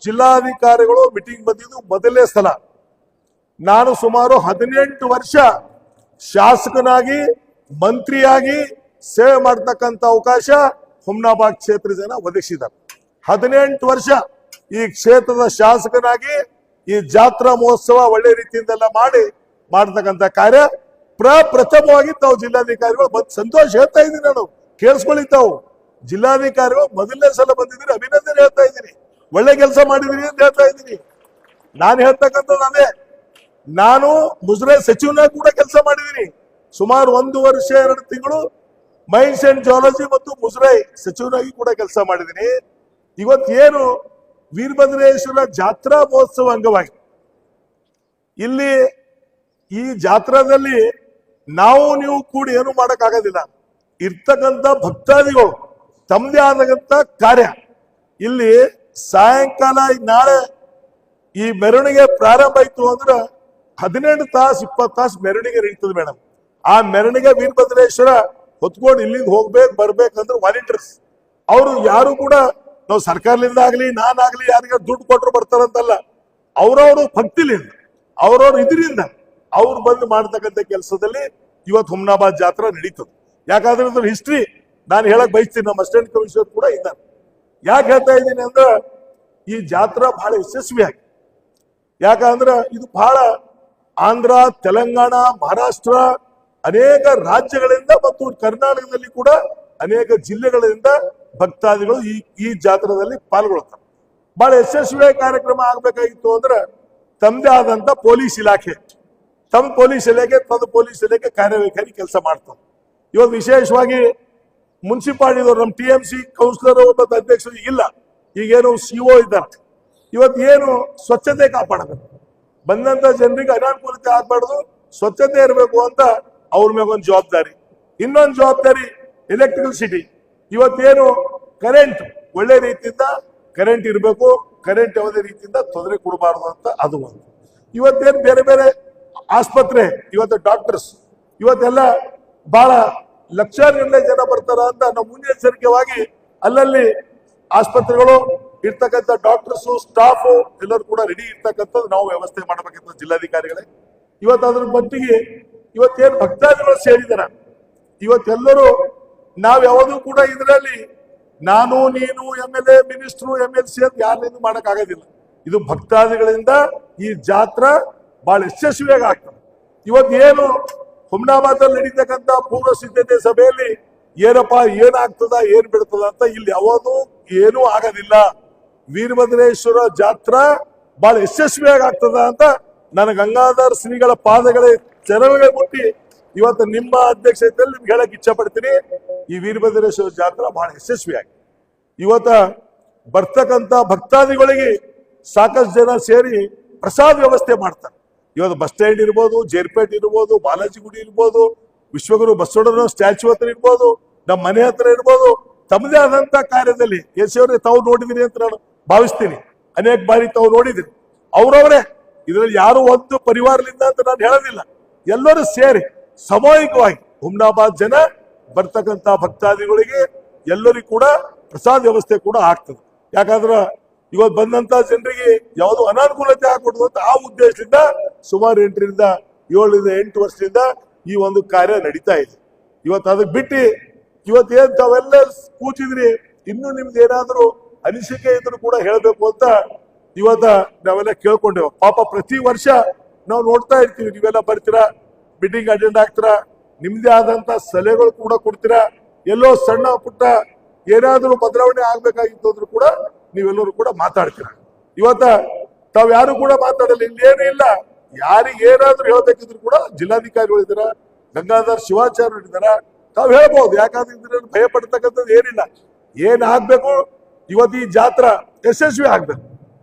ಜಿಲ್ಲಾಧಿಕಾರಿಗಳು ಮೀಟಿಂಗ್ ಬಂದಿದ್ದು ಮೊದಲನೇ ಸಲ. ನಾನು ಸುಮಾರು 18 ವರ್ಷ ಶಾಸಕನಾಗಿ ಮಂತ್ರಿಯಾಗಿ ಸೇವೆ ಮಾಡತಕ್ಕಂತ ಅವಕಾಶ ಹುಮ್ನಾಬಾದ್ ಕ್ಷೇತ್ರ ಜನ ಒದಗಿಸಿದ್ದಾರೆ. 18 ವರ್ಷ ಈ ಕ್ಷೇತ್ರದ ಶಾಸಕನಾಗಿ ಈ ಜಾತ್ರಾ ಮಹೋತ್ಸವ ಒಳ್ಳೆ ರೀತಿಯಿಂದೆಲ್ಲ ಮಾಡತಕ್ಕಂತ ಕಾರ್ಯ ಪ್ರಪ್ರಥಮವಾಗಿ ತಾವು ಜಿಲ್ಲಾಧಿಕಾರಿಗಳು ಬಂದು ಸಂತೋಷ ಹೇಳ್ತಾ ಇದ್ದೀನಿ. ನಾನು ಕೇಳಿಸ್ಕೊಳ್ಳಿ, ತಾವು ಜಿಲ್ಲಾಧಿಕಾರಿಗಳು ಮೊದಲನೇ ಸಲ ಬಂದಿದ್ದೀರಿ, ಅಭಿನಂದನೆ ಹೇಳ್ತಾ ಇದ್ದೀನಿ. ಒಳ್ಳೆ ಕೆಲಸ ಮಾಡಿದಿರಿ ಅಂತ ಹೇಳ್ತಾ ಇದ್ದೀನಿ. ನಾನು ಹೇಳ್ತಕ್ಕಂಥದ್ದು ಅದೇ. ನಾನು ಮುಜರಾಯಿ ಸಚಿವನಾಗಿ ಕೂಡ ಕೆಲಸ ಮಾಡಿದ್ದೀನಿ. ಸುಮಾರು 1 ವರ್ಷ 2 ತಿಂಗಳು ಮೈನ್ಸ್ ಅಂಡ್ ಜಿಯಾಲಜಿ ಮತ್ತು ಮುಜರಾಯಿ ಸಚಿವನಾಗಿ ಕೂಡ ಕೆಲಸ ಮಾಡಿದ್ದೀನಿ. ಇವತ್ತೇನು ವೀರಭದ್ರೇಶ್ವರ ಜಾತ್ರಾ ಮಹೋತ್ಸವ ಅಂಗವಾಗಿ ಇಲ್ಲಿ ಈ ಜಾತ್ರಾದಲ್ಲಿ ನಾವು ನೀವು ಕೂಡಿ ಏನು ಮಾಡಕ್ ಆಗೋದಿಲ್ಲ. ಇರ್ತಕ್ಕಂಥ ಭಕ್ತಾದಿಗಳು ತಮ್ಮದೇ ಆದಂತ ಕಾರ್ಯ ಇಲ್ಲಿ ಸಾಯಂಕಾಲ ನಾಳೆ ಈ ಮೆರವಣಿಗೆ ಪ್ರಾರಂಭ ಆಯ್ತು ಅಂದ್ರೆ 18 ತಾಸು 20 ತಾಸು ಮೆರವಣಿಗೆ ನಡೀತದೆ ಮೇಡಮ್. ಆ ಮೆರವಣಿಗೆ ವೀರಭದ್ರೇಶ್ವರ ಹೊತ್ಕೊಂಡು ಇಲ್ಲಿಂದ ಹೋಗ್ಬೇಕು ಬರ್ಬೇಕಂದ್ರೆ ವಾಲಂಟಿಯರ್ಸ್ ಅವರು ಯಾರು ಕೂಡ ನಾವು ಸರ್ಕಾರದಿಂದ ಆಗ್ಲಿ ನಾನಾಗ್ಲಿ ಯಾರಿಗ ದುಡ್ಡು ಕೊಟ್ಟರು ಬರ್ತಾರಂತಲ್ಲ, ಅವ್ರವ್ರು ಭಕ್ತಿಲಿಂದ ಅವ್ರವ್ರು ಇದರಿಂದ ಅವ್ರು ಬಂದು ಮಾಡ್ತಕ್ಕಂಥ ಕೆಲಸದಲ್ಲಿ ಇವತ್ತು ಹುಮ್ನಾಬಾದ್ ಜಾತ್ರಾ ನಡೀತದೆ. ಯಾಕಂದ್ರೆ ಅದ್ರ ಹಿಸ್ಟ್ರಿ ನಾನು ಹೇಳಕ್ ಬಯಸ್ತೀನಿ. ನಮ್ಮ ಅಸಿಸ್ಟೆಂಟ್ ಕಮಿಷನರ್ ಕೂಡ ಇದ್ದಾರೆ. ಯಾಕೆ ಹೇಳ್ತಾ ಇದ್ದೀನಿ ಅಂದ್ರೆ ಈ ಜಾತ್ರಾ ಬಹಳ ಯಶಸ್ವಿಯಾಗಿ, ಯಾಕಂದ್ರೆ ಇದು ಬಹಳ ಆಂಧ್ರ, ತೆಲಂಗಾಣ, ಮಹಾರಾಷ್ಟ್ರ ಅನೇಕ ರಾಜ್ಯಗಳಿಂದ ಮತ್ತು ಕರ್ನಾಟಕದಲ್ಲಿ ಕೂಡ ಅನೇಕ ಜಿಲ್ಲೆಗಳಿಂದ ಭಕ್ತಾದಿಗಳು ಈ ಜಾತ್ರಾದಲ್ಲಿ ಪಾಲ್ಗೊಳ್ತಾರೆ. ಬಹಳ ಯಶಸ್ವಿಯಾಗಿ ಕಾರ್ಯಕ್ರಮ ಆಗ್ಬೇಕಾಗಿತ್ತು ಅಂದ್ರೆ ತಮ್ಮದೇ ಆದಂತ ಪೊಲೀಸ್ ಇಲಾಖೆ ತಮ್ಮ ಪೊಲೀಸ್ ಇಲಾಖೆ ಕಾರ್ಯವೈಖರಿ ಕೆಲಸ ಮಾಡ್ತಾರೆ. ಇವತ್ತು ವಿಶೇಷವಾಗಿ ಮುನ್ಸಿಪಾಲಿಟಿದವರು ನಮ್ಮ TMC ಕೌನ್ಸಿಲರ್ ಮತ್ತು ಅಧ್ಯಕ್ಷರು ಇಲ್ಲ, ಈಗೇನು CO ಇದ್ದಾರೆ. ಇವತ್ತು ಏನು ಸ್ವಚ್ಛತೆ ಕಾಪಾಡಬೇಕು, ಬಂದಂತ ಜನರಿಗೆ ಅನಾನುಕೂಲತೆ ಆಗ್ಬಾರ್ದು, ಸ್ವಚ್ಛತೆ ಇರಬೇಕು ಅಂತ ಅವ್ರ ಮೇಲೆ ಒಂದು ಜವಾಬ್ದಾರಿ. ಇನ್ನೊಂದು ಜವಾಬ್ದಾರಿ ಎಲೆಕ್ಟ್ರಿಕಲ್ ಸಿಟಿ. ಇವತ್ತೇನು ಕರೆಂಟ್ ಒಳ್ಳೆ ರೀತಿಯಿಂದ ಕರೆಂಟ್ ಇರಬೇಕು, ಕರೆಂಟ್ ಯಾವುದೇ ರೀತಿಯಿಂದ ತೊಂದರೆ ಕೊಡಬಾರ್ದು ಅಂತ ಅದು ಒಂದು. ಇವತ್ತೇನು ಬೇರೆ ಬೇರೆ ಆಸ್ಪತ್ರೆ, ಇವತ್ತು ಡಾಕ್ಟರ್ಸ್ ಇವತ್ತೆಲ್ಲ ಬಹಳ ಲಕ್ಷಾನುಗಟ್ಟಲೆ ಜನ ಬರ್ತಾರ ಅಂತ ನಾವು ಮುನ್ನೆಚ್ಚರಿಕೆವಾಗಿ ಅಲ್ಲಲ್ಲಿ ಆಸ್ಪತ್ರೆಗಳು ಇರ್ತಕ್ಕಂಥ ಡಾಕ್ಟರ್ಸ್ ಸ್ಟಾಫ್ ಎಲ್ಲರೂ ಕೂಡ ರೆಡಿ ಇರ್ತಕ್ಕಂಥದ್ದು ನಾವು ವ್ಯವಸ್ಥೆ ಮಾಡಬೇಕಂತ ಜಿಲ್ಲಾಧಿಕಾರಿಗಳೇ. ಇವತ್ತು ಅದ್ರ ಮಟ್ಟಿಗೆ ಇವತ್ತೇನು ಭಕ್ತಾದಿಗಳು ಸೇರಿದಾರ, ಇವತ್ತೆಲ್ಲರೂ ನಾವ್ ಯಾವುದು ಕೂಡ ಇದರಲ್ಲಿ ನಾನು ನೀನು MLA ಮಿನಿಸ್ಟ್ರು MLC ಅಂತ ಯಾರನ್ನೇನು ಮಾಡಕ್ ಆಗೋದಿಲ್ಲ. ಇದು ಭಕ್ತಾದಿಗಳಿಂದ ಈ ಜಾತ್ರಾ ಬಹಳ ಯಶಸ್ವಿಯಾಗಿ ಆಗ್ತದೆ. ಇವತ್ತೇನು ಹುಮ್ನಾಬಾದಲ್ಲಿ ನಡೀತಕ್ಕಂಥ ಪೂರ್ವ ಸಿದ್ಧತೆ ಸಭೆಯಲ್ಲಿ ಏನಪ್ಪ ಏನಾಗ್ತದ ಏನ್ ಬಿಡ್ತದ ಅಂತ ಇಲ್ಲಿ ಯಾವುದು ಏನೂ ಆಗೋದಿಲ್ಲ. ವೀರಭದ್ರೇಶ್ವರ ಜಾತ್ರಾ ಬಹಳ ಯಶಸ್ವಿಯಾಗಿ ಆಗ್ತದ ಅಂತ ನನ್ನ ಗಂಗಾಧರ ಶ್ರೀಗಳ ಪಾದಗಳೇ ಚರಣಗಳಿಗೆ ಮುಟ್ಟಿ ಇವತ್ತು ನಿಮ್ಮ ಅಧ್ಯಕ್ಷತೆಯಲ್ಲಿ ನಿಮ್ಗೆ ಹೇಳಕ್ ಇಚ್ಛೆ ಪಡ್ತೀನಿ. ಈ ವೀರಭದ್ರೇಶ್ವರ ಜಾತ್ರಾ ಬಹಳ ಯಶಸ್ವಿಯಾಗಿ ಇವತ್ತ ಬರ್ತಕ್ಕಂಥ ಭಕ್ತಾದಿಗಳಿಗೆ ಸಾಕಷ್ಟು ಜನ ಸೇರಿ ಪ್ರಸಾದ ವ್ಯವಸ್ಥೆ ಮಾಡ್ತಾರೆ. ಇವತ್ತು ಬಸ್ ಸ್ಟ್ಯಾಂಡ್ ಇರ್ಬೋದು, ಜೇರ್ಪೇಟ್ ಇರ್ಬೋದು, ಬಾಲಾಜಿ ಗುಡಿ ಇರ್ಬೋದು, ವಿಶ್ವಗುರು ಬಸವಣ್ಣನ ಸ್ಟ್ಯಾಚ್ಯೂ ಹತ್ರ ಇರ್ಬೋದು, ನಮ್ಮ ಮನೆ ಹತ್ರ ಇರ್ಬೋದು, ತಮ್ಮದೇ ಆದಂತ ಕಾರ್ಯದಲ್ಲಿ ಯಶಸ್ವಿ ತಾವು ನೋಡಿದಿರಿ ಅಂತ ನಾನು ಭಾವಿಸ್ತೀನಿ. ಅನೇಕ ಬಾರಿ ತಾವು ನೋಡಿದಿರಿ. ಅವ್ರವರೇ ಇದರಲ್ಲಿ ಯಾರು ಒಂದು ಪರಿವಾರದಿಂದ ಅಂತ ನಾನು ಹೇಳೋದಿಲ್ಲ, ಎಲ್ಲರೂ ಸೇರಿ ಸಾಮೂಹಿಕವಾಗಿ ಹುಮ್ನಾಬಾದ್ ಜನ ಬರ್ತಕ್ಕಂಥ ಭಕ್ತಾದಿಗಳಿಗೆ ಎಲ್ಲರಿಗೂ ಕೂಡ ಪ್ರಸಾದ ವ್ಯವಸ್ಥೆ ಕೂಡ ಆಗ್ತದೆ. ಯಾಕಂದ್ರೆ ಇವತ್ತು ಬಂದಂತ ಜನರಿಗೆ ಯಾವುದು ಅನಾನುಕೂಲತೆ ಆಗ್ಕೊಡುದು ಅಂತ ಆ ಉದ್ದೇಶದಿಂದ ಸುಮಾರು 7 ವರ್ಷದಿಂದ ಈ ಒಂದು ಕಾರ್ಯ ನಡೀತಾ ಇದೆ. ಇವತ್ತು ಅದಕ್ಕೆ ಬಿಟ್ಟು ಇವತ್ತೇನ್ ತಾವೆಲ್ಲ ಕೂತಿದ್ರಿ, ಇನ್ನು ನಿಮ್ದು ಏನಾದ್ರು ಅನಿಸಿಕೆ ಇದ್ರು ಕೂಡ ಹೇಳ್ಬೇಕು ಅಂತ ಇವತ್ತ ನಾವೆಲ್ಲ ಕೇಳ್ಕೊಂಡೇವ. ಪಾಪ ಪ್ರತಿ ವರ್ಷ ನಾವು ನೋಡ್ತಾ ಇರ್ತೀವಿ, ನೀವೆಲ್ಲ ಬರ್ತೀರಾ, ಮೀಟಿಂಗ್ ಅಟೆಂಡ್ ಆಗ್ತೀರಾ, ನಿಮ್ದೇ ಆದಂತ ಸಲಹೆಗಳು ಕೂಡ ಕೊಡ್ತೀರಾ. ಎಲ್ಲೋ ಸಣ್ಣ ಪುಟ್ಟ ಏನಾದ್ರೂ ಬದಲಾವಣೆ ಆಗ್ಬೇಕಾಗಿತ್ತು ಅಂದ್ರೂ ಕೂಡ ನೀವೆಲ್ಲರೂ ಕೂಡ ಮಾತಾಡ್ತೀರಾ. ಇವತ್ತ ತಾವ್ ಯಾರು ಕೂಡ ಮಾತಾಡಲ್ಲ, ಇಲ್ಲೇನೂ ಇಲ್ಲ. ಯಾರಿಗೆ ಏನಾದ್ರೂ ಹೇಳ್ಬೇಕಿದ್ರು ಕೂಡ ಜಿಲ್ಲಾಧಿಕಾರಿಗಳು ಇದ್ದಾರ, ಗಂಗಾಧರ್ ಶಿವಾಚಾರ್ಯರು ಇದ್ದಾರ, ತಾವ್ ಹೇಳ್ಬಹುದು. ಯಾಕಂದ್ರೆ ಭಯ ಪಡ್ತಕ್ಕಂಥದ್ದು ಏನಿಲ್ಲ. ಏನ್ ಆಗ್ಬೇಕು, ಇವತ್ತು ಈ ಜಾತ್ರಾ ಯಶಸ್ವಿ ಆಗ್ಬೇಕು.